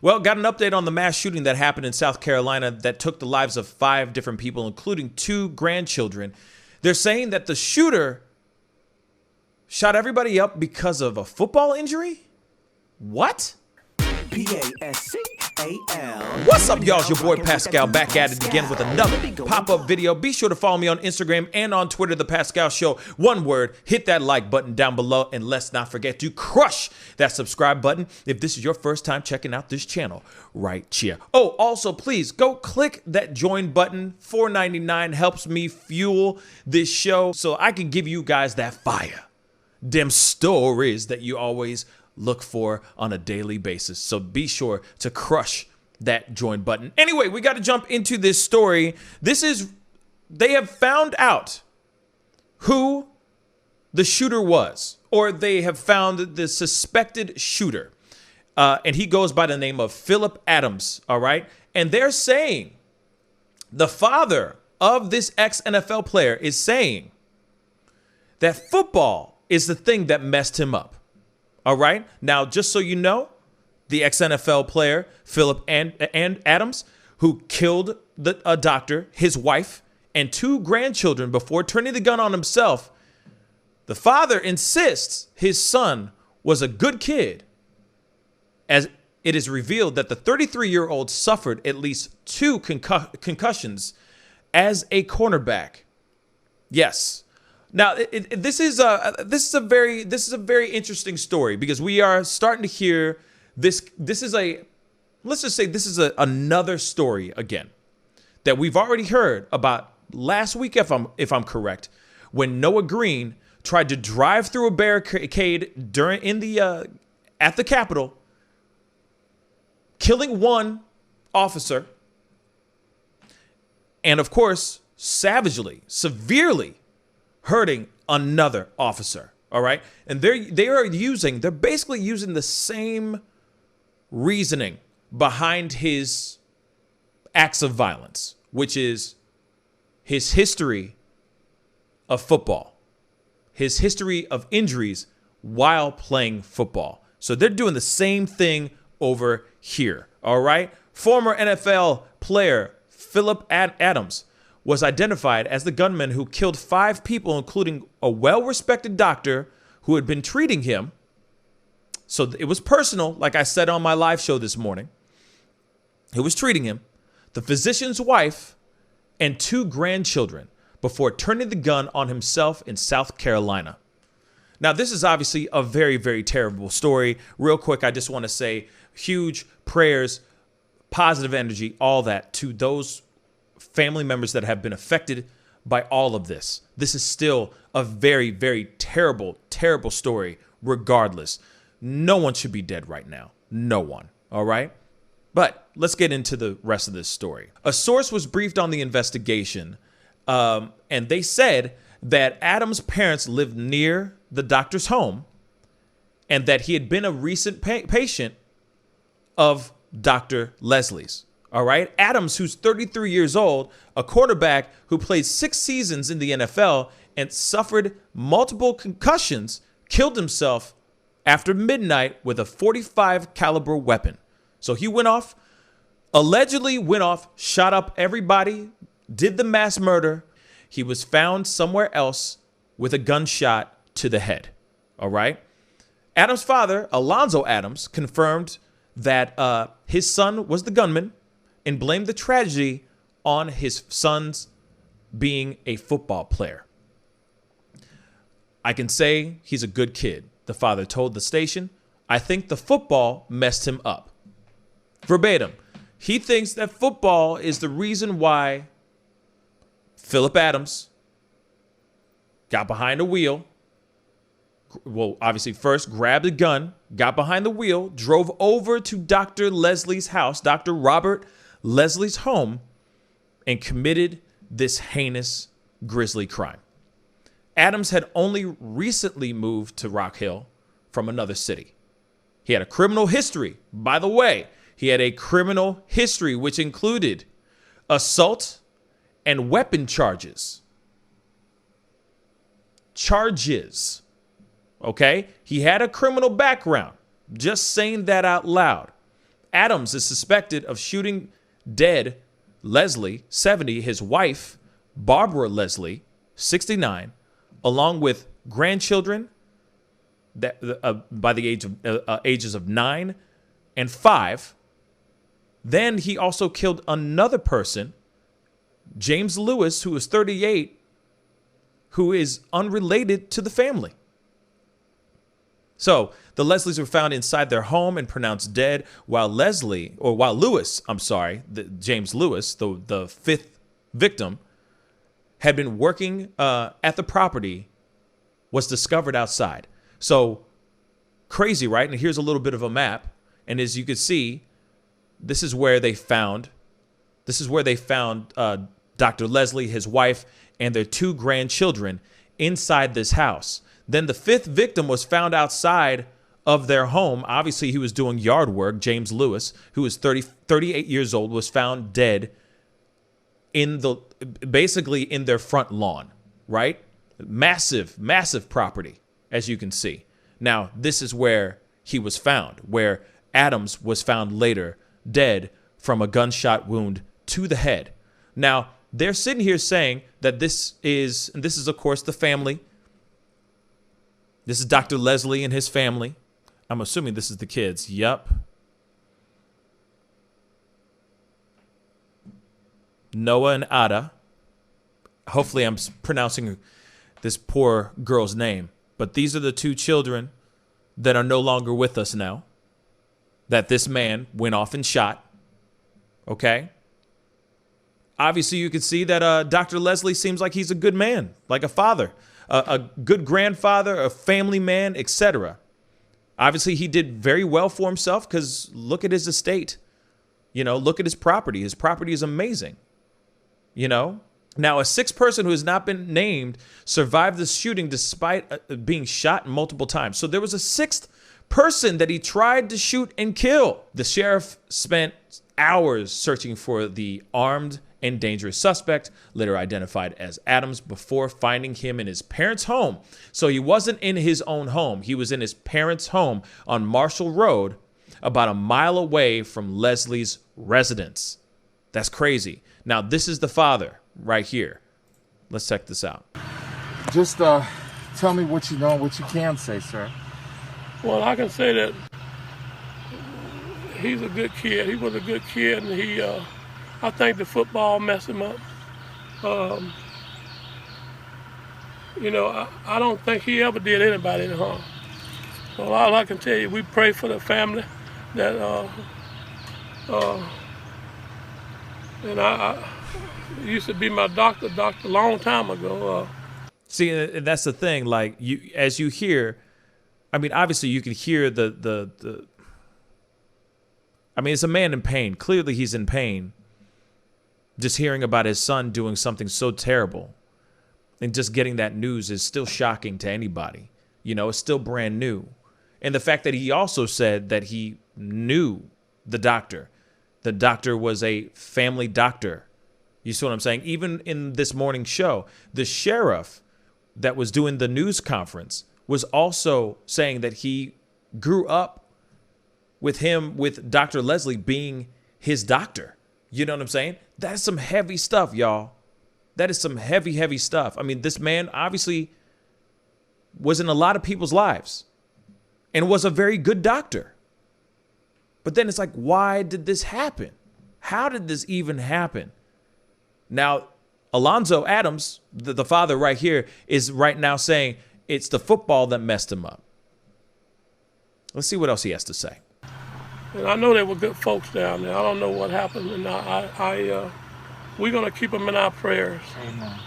Well, got an update on the mass shooting that happened in South Carolina that took the lives of 5 different people, including 2 grandchildren. They're saying that the shooter shot everybody up because of a football injury? What? P-A-S-C-A-L. What's up, y'all? It's your boy Pascal back at it again with another pop-up video. Be sure to follow me on Instagram and on Twitter, The Pascal Show. One word, hit that like button down below, and let's not forget to crush that subscribe button if this is your first time checking out this channel right here. Oh, also, please go click that join button. $4.99 helps me fuel this show so I can give you guys that fire. Them stories that you always look for on a daily basis. So be sure to crush that join button. Anyway, we got to jump into this story. They have found out who the shooter was, or they have found the suspected shooter. And he goes by the name of Phillip Adams. All right. And they're saying the father of this ex-NFL player is saying that football is the thing that messed him up. All right. Now, just so you know, the ex-NFL player, Phillip Adams, who killed a doctor, his wife, and 2 grandchildren before turning the gun on himself, the father insists his son was a good kid, as it is revealed that the 33-year-old suffered at least 2 concussions as a cornerback. Yes. Now, this is a very interesting story because we are starting to hear this. Let's just say this is another story again that we've already heard about last week, if I'm correct, when Noah Green tried to drive through a barricade at the Capitol, killing 1 officer, and of course, savagely, severely hurting another officer. All right. And they're basically using the same reasoning behind his acts of violence, which is his history of football, his history of injuries while playing football. So they're doing the same thing over here. All right. Former NFL player Phillip Adams was identified as the gunman who killed 5 people, including a well-respected doctor who had been treating him. So it was personal, like I said on my live show this morning. Who was treating him, the physician's wife, and 2 grandchildren before turning the gun on himself in South Carolina. Now, this is obviously a very, very terrible story. Real quick, I just want to say huge prayers, positive energy, all that to those family members that have been affected by all of this. This is still a very, very terrible, terrible story regardless. No one should be dead right now. No one. All right. But let's get into the rest of this story. A source was briefed on the investigation, and they said that Adams' parents lived near the doctor's home and that he had been a recent patient of Dr. Leslie's. All right. Adams, who's 33 years old, a quarterback who played 6 seasons in the NFL and suffered multiple concussions, killed himself after midnight with a .45 caliber weapon. So he allegedly went off, shot up everybody, did the mass murder. He was found somewhere else with a gunshot to the head. All right. Adams' father, Alonzo Adams, confirmed that his son was the gunman and blamed the tragedy on his son's being a football player. I can say he's a good kid, the father told the station. I think the football messed him up. Verbatim, he thinks that football is the reason why Phillip Adams got behind a wheel. Well, obviously first grabbed a gun, got behind the wheel, drove over to Dr. Leslie's house, Dr. Robert Leslie's home, and committed this heinous, grisly crime. Adams had only recently moved to Rock Hill from another city. He had a criminal history. By the way, he had a criminal history which included assault and weapon charges. Okay? He had a criminal background. Just saying that out loud. Adams is suspected of shooting dead Lesslie, 70, his wife, Barbara Lesslie, 69, along with grandchildren that by the ages of 9 and 5. Then he also killed another person, James Lewis, who was 38, who is unrelated to the family. So the Leslies were found inside their home and pronounced dead, while James Lewis, the fifth victim, had been working at the property, was discovered outside. So crazy, right? And here's a little bit of a map. And as you can see, this is where they found Dr. Lesslie, his wife, and their 2 grandchildren inside this house. Then the 5th victim was found outside of their home. Obviously, he was doing yard work. James Lewis, who was 38 years old, was found dead basically in their front lawn, right? Massive, massive property, as you can see. Now, this is where he was found, where Adams was found later dead from a gunshot wound to the head. Now, they're sitting here saying that this is, of course, the family. This is Dr. Lesslie and his family. I'm assuming this is the kids. Yup. Noah and Ada. Hopefully I'm pronouncing this poor girl's name. But these are the 2 children that are no longer with us now, that this man went off and shot. Okay? Obviously, you can see that Dr. Lesslie seems like he's a good man, like a father, a good grandfather, a family man, etc. Obviously, he did very well for himself because look at his estate. You know, look at his property. His property is amazing. You know? Now, a 6th person who has not been named survived the shooting despite being shot multiple times. So there was a 6th person that he tried to shoot and kill. The sheriff spent hours searching for the armed and dangerous suspect, later identified as Adams, before finding him in his parents' home. So he wasn't in his own home. He was in his parents' home on Marshall Road, about a mile away from Leslie's residence. That's crazy. Now, this is the father right here. Let's check this out. Just tell me what you know and what you can say, sir. Well, I can say that he's a good kid. He was a good kid, and I think the football messed him up. You know, I don't think he ever did anybody any harm. So all I can tell you, we pray for the family that, and I used to be my doctor a long time ago. See, and that's the thing. Like as you hear, I mean, obviously you can hear the. I mean, it's a man in pain. Clearly, he's in pain. Just hearing about his son doing something so terrible, and just getting that news is still shocking to anybody. You know, it's still brand new, and the fact that he also said that he knew the doctor. The doctor was a family doctor. You see what I'm saying? Even in this morning's show, the sheriff that was doing the news conference was also saying that he grew up with Dr. Lesslie being his doctor. You know what I'm saying? That's some heavy stuff, y'all. That is some heavy, heavy stuff. I mean, this man obviously was in a lot of people's lives and was a very good doctor. But then it's like, why did this happen? How did this even happen? Now, Alonzo Adams, the father right here, is right now saying it's the football that messed him up. Let's see what else he has to say. And I know they were good folks down there. I don't know what happened, and we're gonna keep them in our prayers. Amen.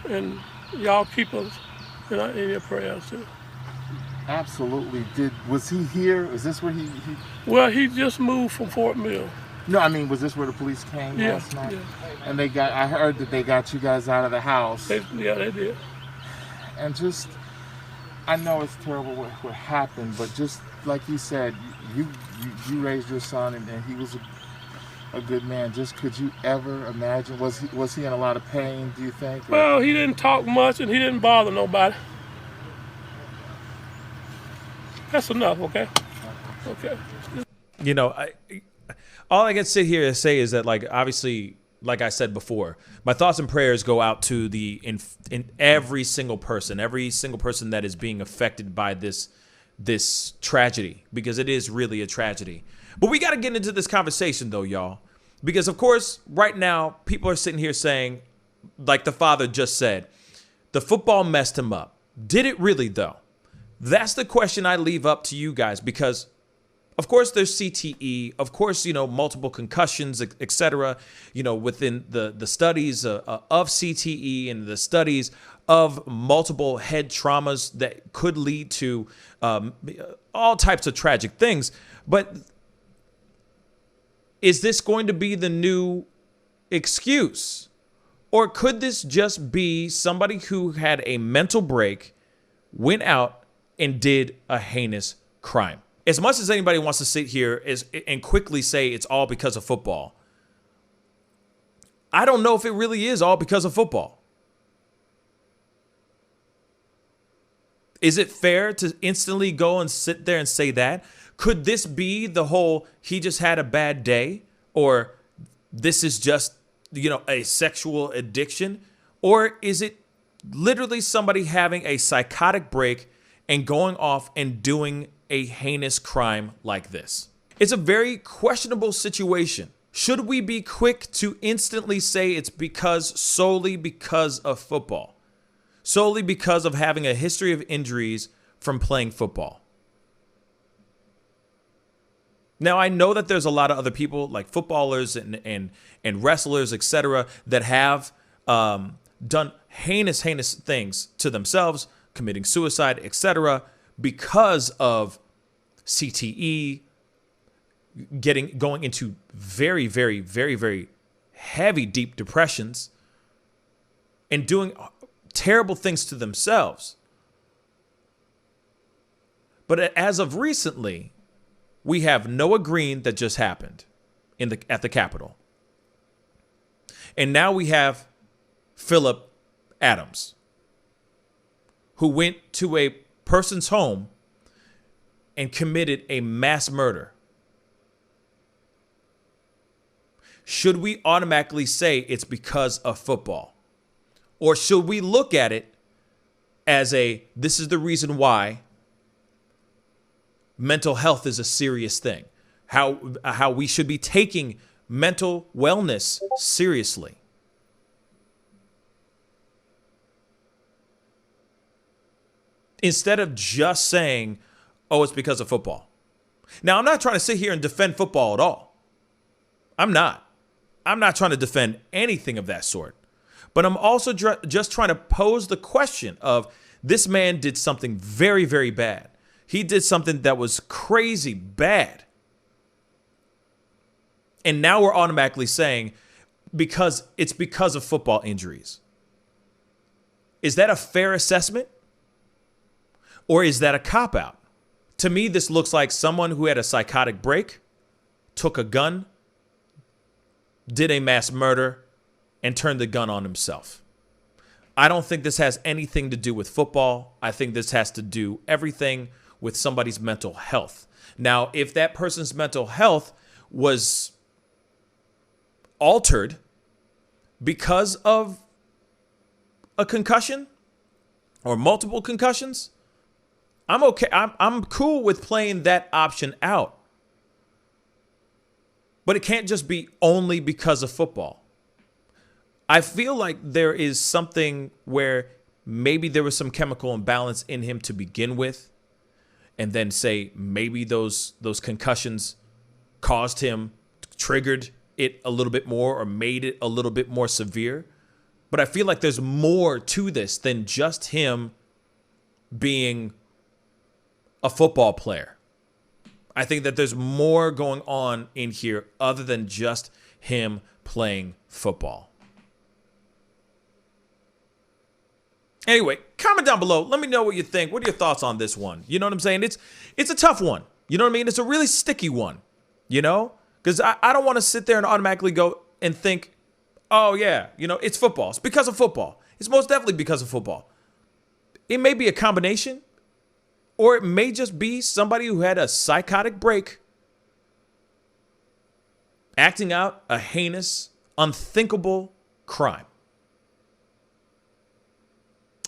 And y'all keep us in your prayers too. Absolutely. Was he here? Is this where he? Well, he just moved from Fort Mill. No, I mean, was this where the police came last night? Yeah. And I heard that they got you guys out of the house. They did. And just, I know it's terrible what happened, but just like you said, you raised your son, and he was a good man. Just could you ever imagine? Was he in a lot of pain, do you think? Well, he didn't talk much, and he didn't bother nobody. That's enough, okay? Okay. You know, all I can sit here and say is that, like, obviously, like I said before, my thoughts and prayers go out to in every single person that is being affected by this tragedy, because it is really a tragedy. But we got to get into this conversation, though, y'all, because, of course, right now, people are sitting here saying, like the father just said, the football messed him up. Did it really, though? That's the question I leave up to you guys, because, of course, there's CTE. Of course, you know, multiple concussions, etc. You know, within the studies of CTE and the studies of multiple head traumas that could lead to all types of tragic things. But is this going to be the new excuse? Or could this just be somebody who had a mental break, went out and did a heinous crime? As much as anybody wants to sit here and quickly say it's all because of football, I don't know if it really is all because of football. Is it fair to instantly go and sit there and say that? Could this be the whole, he just had a bad day, or this is just, you know, a sexual addiction? Or is it literally somebody having a psychotic break and going off and doing a heinous crime like this? It's a very questionable situation. Should we be quick to instantly say it's solely because of football? Solely because of having a history of injuries from playing football? Now, I know that there's a lot of other people, like footballers and wrestlers, etc., that have done heinous things to themselves, committing suicide, etc., because of CTE, going into very heavy, deep depressions, and doing terrible things to themselves. But as of recently, we have Noah Green that just happened at the Capitol. And now we have Phillip Adams, who went to a person's home and committed a mass murder. Should we automatically say it's because of football? Or should we look at it as this is the reason why mental health is a serious thing? How we should be taking mental wellness seriously? Instead of just saying, oh, it's because of football. Now, I'm not trying to sit here and defend football at all. I'm not trying to defend anything of that sort. But I'm also just trying to pose the question of, this man did something very bad. He did something that was crazy bad. And now we're automatically saying it's because of football injuries. Is that a fair assessment? Or is that a cop-out? To me, this looks like someone who had a psychotic break, took a gun, did a mass murder, and turned the gun on himself. I don't think this has anything to do with football. I think this has to do everything with somebody's mental health. Now, if that person's mental health was altered because of a concussion or multiple concussions, I'm okay. I'm cool with playing that option out. But it can't just be only because of football. I feel like there is something where maybe there was some chemical imbalance in him to begin with, and then say maybe those concussions caused him, triggered it a little bit more, or made it a little bit more severe. But I feel like there's more to this than just him being a football player. I think that there's more going on in here other than just him playing football. Anyway, comment down below. Let me know what you think. What are your thoughts on this one? You know what I'm saying? It's a tough one. You know what I mean? It's a really sticky one, you know? Because I don't want to sit there and automatically go and think, oh, yeah, you know, it's football. It's because of football. It's most definitely because of football. It may be a combination or it may just be somebody who had a psychotic break, acting out a heinous, unthinkable crime.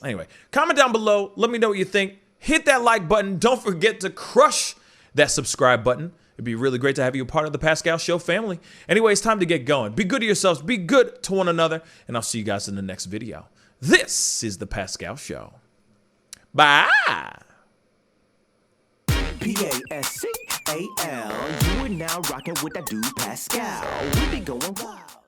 Anyway, comment down below. Let me know what you think. Hit that like button. Don't forget to crush that subscribe button. It'd be really great to have you a part of the Pascal Show family. Anyway, it's time to get going. Be good to yourselves. Be good to one another. And I'll see you guys in the next video. This is the Pascal Show. Bye. Pascal, you are now rocking with that dude Pascal. We be going wild.